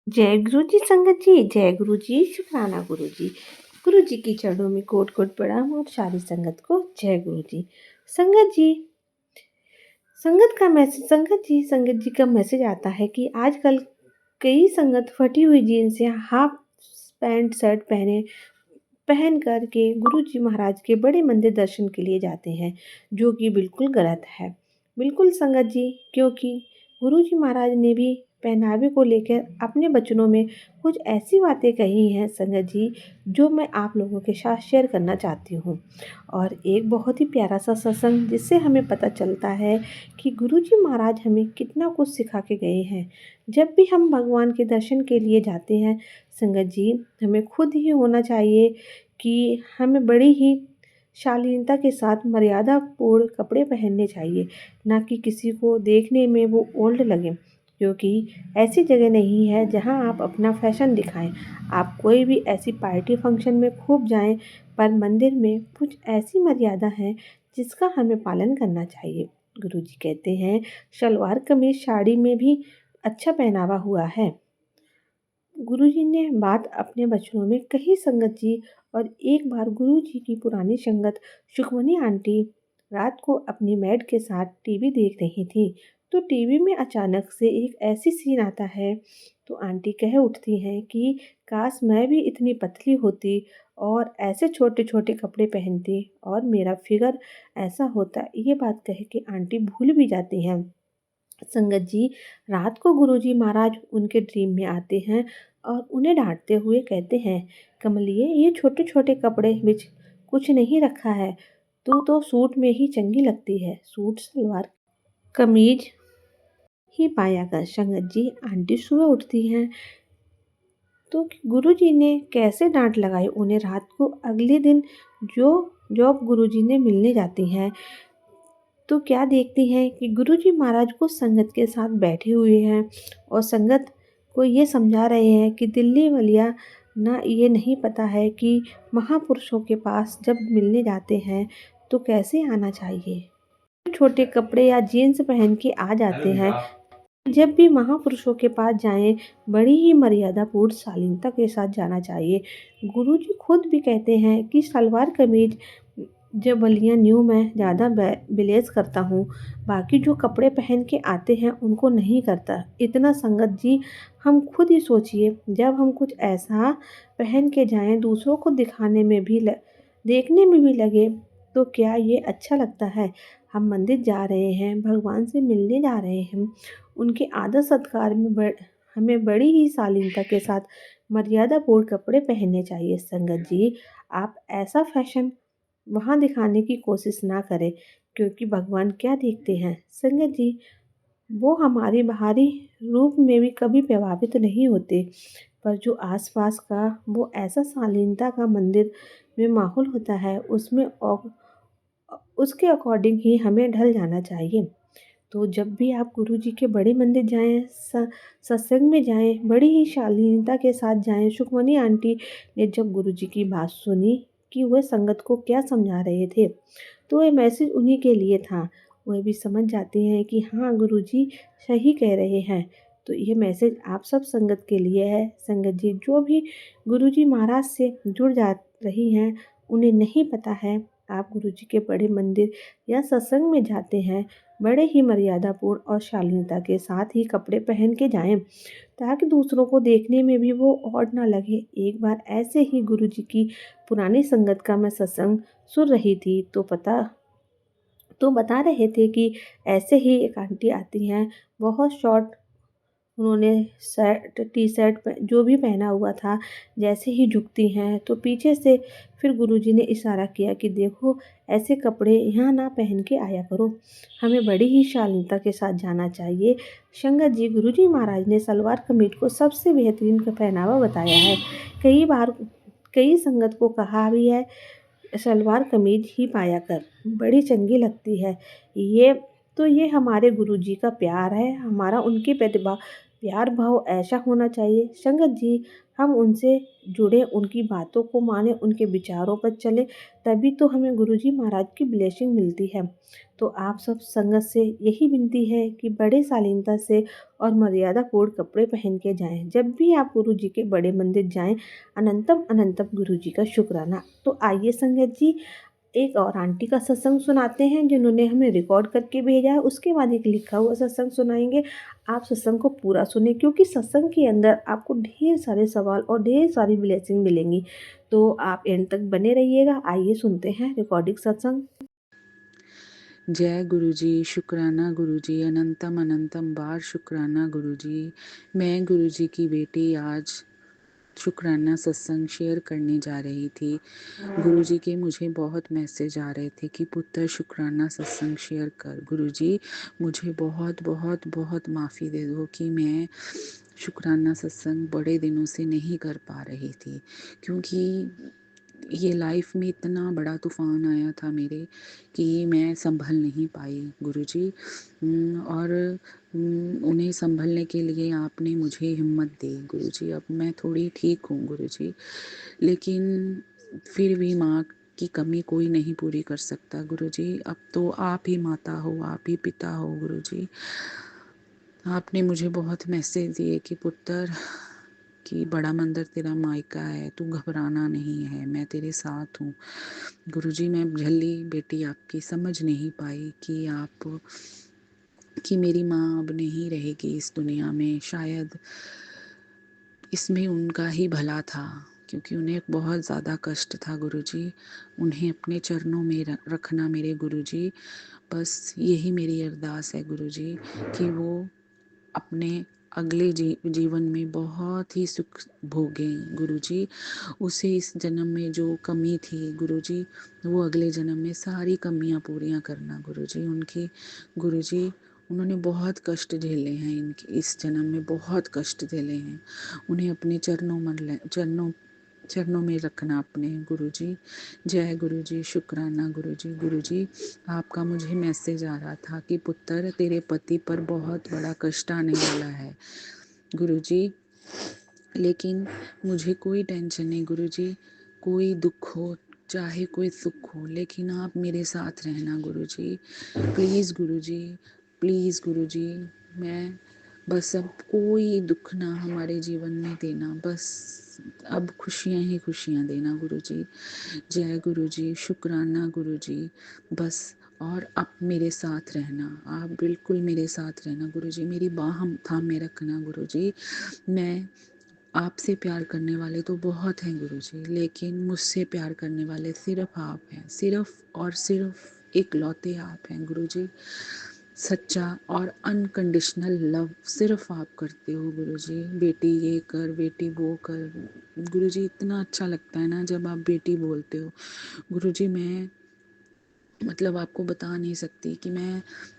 जय गुरु जी संगत जी, जय गुरु जी, शुक्राना गुरु जी। गुरु जी की चरणों में कोट कोट प्रणाम और सारी संगत को जय गुरु जी। संगत जी, संगत जी का मैसेज आता है कि आजकल कई संगत फटी हुई जीन्स या हाफ पैंट शर्ट पहन कर के गुरु जी महाराज के बड़े मंदिर दर्शन के लिए जाते हैं, जो कि बिल्कुल गलत है। बिल्कुल संगत जी, क्योंकि गुरु जी महाराज ने भी पहनावे को लेकर अपने वचनों में कुछ ऐसी बातें कही हैं संगत जी, जो मैं आप लोगों के साथ शेयर करना चाहती हूँ। और एक बहुत ही प्यारा सा सत्संग, जिससे हमें पता चलता है कि गुरु जी महाराज हमें कितना कुछ सिखा के गए हैं। जब भी हम भगवान के दर्शन के लिए जाते हैं संगत जी, हमें खुद ही होना चाहिए कि हमें बड़ी ही शालीनता के साथ मर्यादापूर्ण कपड़े पहनने चाहिए, ना कि किसी को देखने में वो ओल्ड लगे। क्योंकि ऐसी जगह नहीं है जहां आप अपना फैशन दिखाएं। आप कोई भी ऐसी पार्टी फंक्शन में खूब जाएं, पर मंदिर में कुछ ऐसी मर्यादा है जिसका हमें पालन करना चाहिए। गुरुजी कहते हैं, सलवार कमीज साड़ी में भी अच्छा पहनावा हुआ है। गुरुजी ने बात अपने बचनों में कही संगत जी। और एक बार गुरुजी की पुरानी संगत सुखमनी आंटी रात को अपनी मैड के साथ टीवी देख रही थी। तो टीवी में अचानक से एक ऐसी सीन आता है, तो आंटी कह उठती हैं कि काश मैं भी इतनी पतली होती और ऐसे छोटे छोटे कपड़े पहनती और मेरा फिगर ऐसा होता। ये बात कह के आंटी भूल भी जाती हैं। संगत जी, रात को गुरुजी महाराज उनके ड्रीम में आते हैं और उन्हें डांटते हुए कहते हैं, कमलिए ये छोटे छोटे कपड़े बिच कुछ नहीं रखा है, तू तो सूट में ही चंगी लगती है, सूट सलवार कमीज ही पाया कर। संगत जी, आंटी सुबह उठती हैं तो गुरुजी ने कैसे डांट लगाई उन्हें। रात को अगले दिन जो जॉब गुरुजी ने मिलने जाती हैं, तो क्या देखती हैं कि गुरुजी महाराज को संगत के साथ बैठे हुए हैं और संगत को ये समझा रहे हैं कि दिल्ली वालिया ना, ये नहीं पता है कि महापुरुषों के पास जब मिलने जाते हैं तो कैसे आना चाहिए। छोटे कपड़े या जीन्स पहन के आ जाते हैं। जब भी महापुरुषों के पास जाएं, बड़ी ही मर्यादापूर्ण शालीनता के साथ जाना चाहिए। गुरुजी खुद भी कहते हैं कि सलवार कमीज जब बलियाँ न्यू मैं ज़्यादा बिलेज करता हूँ, बाकी जो कपड़े पहन के आते हैं उनको नहीं करता इतना। संगत जी, हम खुद ही सोचिए, जब हम कुछ ऐसा पहन के जाएं दूसरों को दिखाने में भी देखने में भी लगे, तो क्या ये अच्छा लगता है। हम मंदिर जा रहे हैं, भगवान से मिलने जा रहे हैं, उनके आदर सत्कार में हमें बड़ी ही शालीनता के साथ मर्यादापूर्ण कपड़े पहनने चाहिए। संगत जी, आप ऐसा फैशन वहाँ दिखाने की कोशिश ना करें, क्योंकि भगवान क्या देखते हैं संगत जी, वो हमारी बाहरी रूप में भी कभी प्रभावित नहीं होते, पर जो आसपास का वो ऐसा शालीनता का मंदिर में माहौल होता है, उसमें उसके अकॉर्डिंग ही हमें ढल जाना चाहिए। तो जब भी आप गुरुजी के बड़े मंदिर जाएं, सत्संग में जाएं, बड़ी ही शालीनता के साथ जाएं। सुखमनी आंटी ने जब गुरुजी की बात सुनी कि वह संगत को क्या समझा रहे थे, तो ये मैसेज उन्हीं के लिए था। वह भी समझ जाते हैं कि हाँ, गुरुजी सही कह रहे हैं। तो ये मैसेज आप सब संगत के लिए है। संगत जी, जो भी गुरुजी महाराज से जुड़ जा रही हैं, उन्हें नहीं पता है, आप गुरुजी के बड़े मंदिर या सत्संग में जाते हैं, बड़े ही मर्यादापूर्ण और शालीनता के साथ ही कपड़े पहन के जाएं, ताकि दूसरों को देखने में भी वो ऑड ना लगे। एक बार ऐसे ही गुरुजी की पुरानी संगत का मैं सत्संग सुन रही थी, तो बता रहे थे कि ऐसे ही एक आंटी आती हैं, बहुत शॉर्ट उन्होंने शर्ट टी शर्ट जो भी पहना हुआ था, जैसे ही झुकती हैं तो पीछे से फिर गुरुजी ने इशारा किया कि देखो, ऐसे कपड़े यहाँ ना पहन के आया करो, हमें बड़ी ही शालीनता के साथ जाना चाहिए। संगत जी, गुरुजी महाराज ने सलवार कमीज को सबसे बेहतरीन का पहनावा बताया है। कई बार कई संगत को कहा भी है, सलवार कमीज ही पाया कर, बड़ी चंगी लगती है। ये हमारे गुरुजी का प्यार है, हमारा उनकी प्रतिभा प्यार भाव ऐसा होना चाहिए संगत जी, हम उनसे जुड़े, उनकी बातों को माने, उनके विचारों पर चले, तभी तो हमें गुरुजी महाराज की ब्लेसिंग मिलती है। तो आप सब संगत से यही विनती है कि बड़े शालीनता से और मर्यादापूर्ण कपड़े पहन के जाएं। जब भी आप गुरु जी के बड़े मंदिर जाएं, अनंतम अनंतम गुरु जी का शुक्राना। तो आइए संगत जी, एक और आंटी का सत्संग सुनाते हैं जिन्होंने हमें रिकॉर्ड करके भेजा है, उसके बाद एक लिखा हुआ सत्संग सुनाएंगे। आप सत्संग को पूरा सुने, क्योंकि सत्संग के अंदर आपको ढेर सारे सवाल और ढेर सारी ब्लेसिंग मिलेंगी। तो आप एंड तक बने रहिएगा। आइए सुनते हैं रिकॉर्डिंग सत्संग। जय गुरुजी, शुक्राना गुरुजी, अनंतम अनंतम बार शुक्राना गुरुजी। मैं गुरुजी की बेटी आज शुक्राना सत्संग शेयर करने जा रही थी। गुरुजी के मुझे बहुत मैसेज आ रहे थे कि पुत्र शुक्राना सत्संग शेयर कर। गुरुजी मुझे बहुत बहुत बहुत माफ़ी दे दो कि मैं शुक्राना सत्संग बड़े दिनों से नहीं कर पा रही थी, क्योंकि ये लाइफ में इतना बड़ा तूफान आया था मेरे कि मैं संभल नहीं पाई गुरुजी। और उन्हें संभलने के लिए आपने मुझे हिम्मत दी गुरुजी। अब मैं थोड़ी ठीक हूँ गुरुजी, लेकिन फिर भी माँ की कमी कोई नहीं पूरी कर सकता गुरुजी। अब तो आप ही माता हो, आप ही पिता हो गुरुजी। आपने मुझे बहुत मैसेज दिए कि पुत्र कि बड़ा मंदिर तेरा मायका है, तू घबराना नहीं है, मैं तेरे साथ हूँ। गुरुजी मैं झल्ली बेटी आपकी समझ नहीं पाई कि मेरी माँ अब नहीं रहेगी इस दुनिया में। शायद इसमें उनका ही भला था, क्योंकि उन्हें बहुत ज़्यादा कष्ट था गुरुजी। उन्हें अपने चरणों में रखना मेरे गुरुजी। बस यही मेरी अरदास है गुरुजी कि वो अपने अगले जीवन में बहुत ही सुख भोगें गुरुजी। उसे इस जन्म में जो कमी थी गुरुजी, वो अगले जन्म में सारी कमियां पूरियां करना गुरुजी उनकी। गुरुजी उन्होंने बहुत कष्ट झेले हैं, इनके इस जन्म में बहुत कष्ट झेले हैं। उन्हें अपने चरणों में रखना अपने गुरुजी। जय गुरुजी, शुक्राना गुरुजी। गुरुजी आपका मुझे मैसेज आ रहा था कि पुत्र तेरे पति पर बहुत बड़ा कष्ट आने वाला है गुरुजी, लेकिन मुझे कोई टेंशन नहीं गुरुजी। कोई दुख हो चाहे कोई सुख हो, लेकिन आप मेरे साथ रहना गुरुजी। प्लीज़ गुरुजी, प्लीज़ गुरुजी। मैं बस अब कोई दुख ना हमारे जीवन में देना, बस अब खुशियाँ ही खुशियाँ देना गुरुजी। जय गुरुजी, शुक्राना गुरुजी। बस और आप मेरे साथ रहना, आप बिल्कुल मेरे साथ रहना गुरुजी। मेरी बाह थामे रखना गुरुजी। मैं आपसे प्यार करने वाले तो बहुत हैं गुरुजी, लेकिन मुझसे प्यार करने वाले सिर्फ आप हैं, सिर्फ और सिर्फ इकलौते आप हैं गुरुजी। सच्चा और अनकंडीशनल लव सिर्फ आप करते हो गुरुजी। बेटी ये कर, बेटी वो कर। गुरुजी इतना अच्छा लगता है ना जब आप बेटी बोलते हो गुरुजी। मैं मतलब आपको बता नहीं सकती कि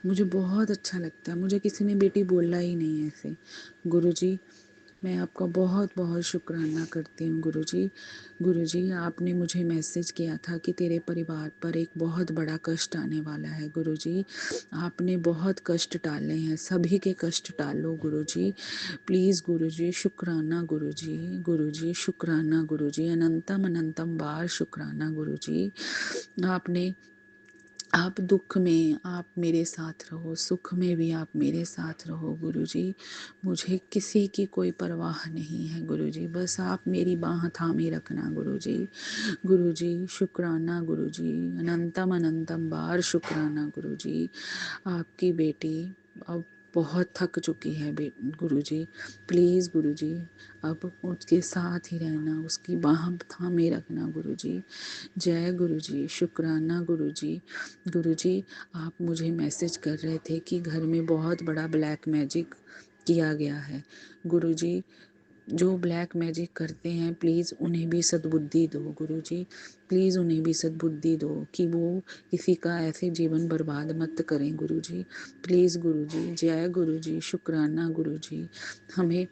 मुझे बहुत अच्छा लगता है। मुझे किसी ने बेटी बोला ही नहीं ऐसे गुरुजी। मैं आपका बहुत बहुत शुक्राना करती हूँ गुरुजी। गुरुजी आपने मुझे मैसेज किया था कि तेरे परिवार पर एक बहुत बड़ा कष्ट आने वाला है गुरुजी। आपने बहुत कष्ट टाले हैं, सभी के कष्ट टालो गुरुजी। प्लीज़ गुरुजी, शुक्राना गुरुजी। गुरुजी शुक्राना गुरुजी, अनंतम अनंतम बार शुक्राना गुरुजी। आप दुख में आप मेरे साथ रहो, सुख में भी आप मेरे साथ रहो गुरुजी। मुझे किसी की कोई परवाह नहीं है गुरुजी, बस आप मेरी बाह थामे रखना गुरुजी। गुरुजी शुक्राना गुरुजी, अनंतम अनंतम बार शुक्राना गुरुजी। आपकी बेटी अब बहुत थक चुकी है गुरुजी। प्लीज़ गुरुजी अब उसके साथ ही रहना, उसकी बाह थामे रखना गुरुजी। जय गुरुजी, शुक्राना गुरुजी। गुरुजी आप मुझे मैसेज कर रहे थे कि घर में बहुत बड़ा ब्लैक मैजिक किया गया है गुरुजी। जो ब्लैक मैजिक करते हैं प्लीज़ उन्हें भी सद्बुद्धि दो गुरुजी। प्लीज़ उन्हें भी सद्बुद्धि दो कि वो किसी का ऐसे जीवन बर्बाद मत करें गुरुजी। प्लीज़ गुरुजी। जय गुरुजी, शुक्राना गुरुजी। हमें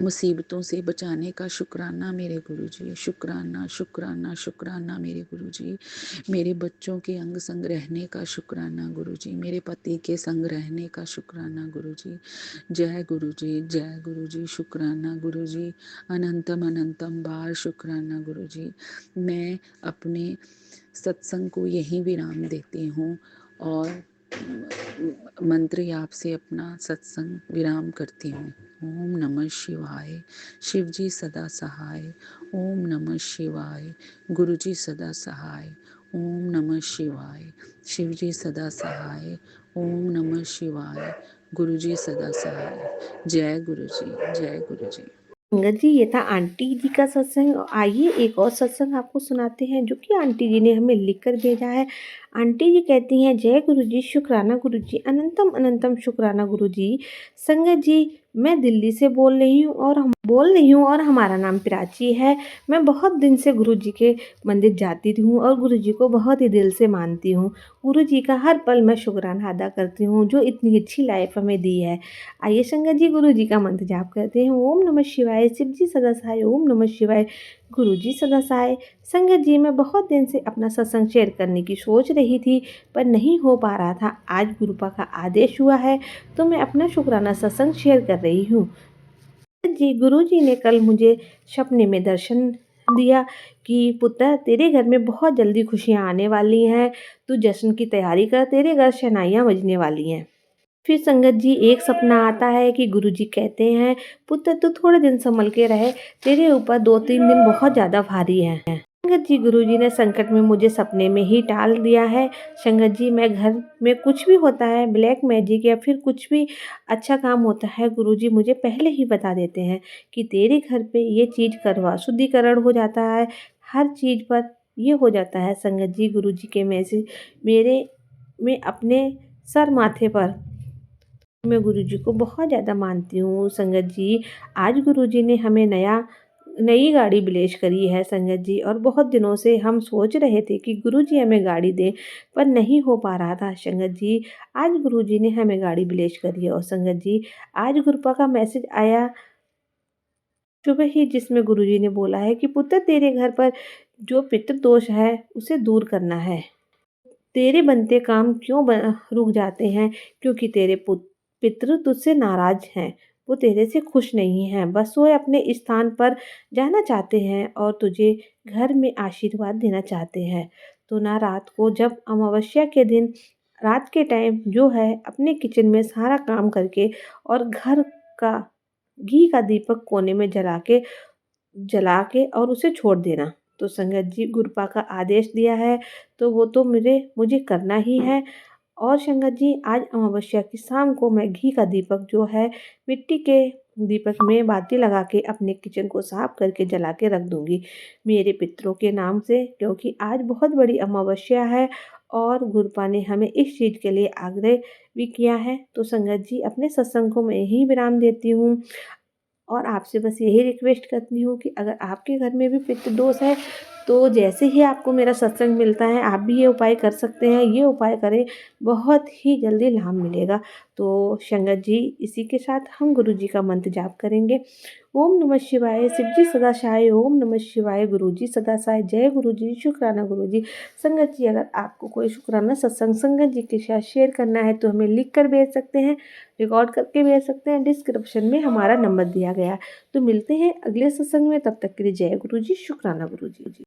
मुसीबतों से बचाने का शुक्राना मेरे गुरुजी, शुक्राना शुक्राना शुक्राना मेरे गुरुजी। मेरे बच्चों के अंग संग रहने का शुक्राना गुरुजी, मेरे पति के संग रहने का शुक्राना गुरुजी। जय गुरुजी, जय गुरुजी, शुक्राना गुरुजी, अनंतम अनंतम बार शुक्राना गुरुजी। मैं अपने सत्संग को यहीं विराम देती हूँ और मंत्र याप से अपना सत्संग विराम करती हूँ। ओम नमः शिवाय। शिव जी सदा सहाय। ओम नमः शिवाय। गुरु जी सदा सहाय। ओम नमः शिवाय। शिव जी सदा सहाय। ओम नमः शिवाय। गुरु जी सदा सहाय। जय गुरु जी, जय गुरु जी। संगत जी, ये था आंटी जी का सत्संग। आइए एक और सत्संग आपको सुनाते हैं जो कि आंटी जी ने हमें लिख कर भेजा है। आंटी जी कहती हैं, जय गुरु जी, शुक्राना गुरु जी, अनंतम अनंतम शुक्राना गुरु जी। संगत जी, मैं दिल्ली से बोल रही हूँ और हमारा नाम प्राची है। मैं बहुत दिन से गुरु जी के मंदिर जाती हूँ और गुरु जी को बहुत ही दिल से मानती हूँ। गुरु जी का हर पल मैं शुक्राना अदा करती हूँ जो इतनी अच्छी लाइफ हमें दी है। आइए संगत जी, गुरु जी का मंत्र जाप करते हैं। ओम नमः शिवाय। शिव जी सदा सहाय। ओम नमः शिवाय। गुरु जी सदा सहाय। संगत जी, मैं बहुत दिन से अपना सत्संग शेयर करने की सोच रही थी पर नहीं हो पा रहा था। आज गुरुपा का आदेश हुआ है तो मैं अपना शुक्राना सत्संग शेयर कर रही हूँ। जी, गुरु जी ने कल मुझे सपने में दर्शन दिया कि पुत्र, तेरे घर में बहुत जल्दी खुशियाँ आने वाली हैं। तू जश्न की तैयारी कर, तेरे घर शहनाइयाँ बजने वाली हैं। फिर संगत जी, एक सपना आता है कि गुरुजी कहते हैं, पुत्र तू थोड़े दिन संभल के रहे, तेरे ऊपर 2-3 दिन बहुत ज़्यादा भारी हैं। संगत जी, गुरुजी ने संकट में मुझे सपने में ही टाल दिया है। संगत जी, मैं घर में कुछ भी होता है, ब्लैक मैजिक या फिर कुछ भी अच्छा काम होता है, गुरुजी मुझे पहले ही बता देते हैं कि तेरे घर पे ये चीज़ करवा, शुद्धिकरण हो जाता है, हर चीज़ पर ये हो जाता है। संगत जी, गुरुजी के मैसेज मैं अपने सर माथे पर मैं गुरुजी को बहुत ज़्यादा मानती हूँ। संगत जी, आज गुरुजी ने हमें नई गाड़ी बिलेश करी है संगत जी, और बहुत दिनों से हम सोच रहे थे कि गुरुजी हमें गाड़ी दें पर नहीं हो पा रहा था। संगत जी, आज गुरुजी ने हमें गाड़ी बिलेश करी है। और संगत जी, आज गुरुपा का मैसेज आया सुबह ही, जिसमें गुरुजी ने बोला है कि पुत्र, तेरे घर पर जो पितृदोष है उसे दूर करना है। तेरे बनते काम रुक जाते हैं? क्योंकि तेरे पितृ तुझसे नाराज हैं। वो तेरे से खुश नहीं हैं। बस वो अपने स्थान पर जाना चाहते हैं और तुझे घर में आशीर्वाद देना चाहते हैं। तो ना, रात को जब अमावस्या के दिन रात के टाइम जो है अपने किचन में सारा काम करके और घर का घी का दीपक कोने में जला के और उसे छोड़ देना। तो संगत जी, गुरुपा का आदेश दिया है तो वो तो मुझे करना ही है। और संगत जी, आज अमावस्या की शाम को मैं घी का दीपक जो है मिट्टी के दीपक में बाती लगा के अपने किचन को साफ करके जला के रख दूंगी मेरे पितरों के नाम से, क्योंकि आज बहुत बड़ी अमावस्या है और गुरुपा ने हमें इस चीज़ के लिए आग्रह भी किया है। तो संगत जी, अपने सत्संग को मैं यही विराम देती हूँ और आपसे बस यही रिक्वेस्ट करती हूँ कि अगर आपके घर में भी पितृ दोष है तो जैसे ही आपको मेरा सत्संग मिलता है आप भी ये उपाय कर सकते हैं। ये उपाय करें, बहुत ही जल्दी लाभ मिलेगा। तो संगत जी, इसी के साथ हम गुरु जी का मंत्र जाप करेंगे। ओम नमः शिवाय। शिव जी सदा सहाय। ओम नमः शिवाय। गुरु जी सदा सहाय। जय गुरु जी, शुक्राना गुरु जी। संगत जी, अगर आपको कोई शुक्राना सत्संग संगत जी के साथ शेयर करना है तो हमें लिख कर भेज सकते हैं, रिकॉर्ड करके भेज सकते हैं। डिस्क्रिप्शन में हमारा नंबर दिया गया है। तो मिलते हैं अगले सत्संग में, तब तक के लिए जय गुरु जी, शुक्राना गुरु जी।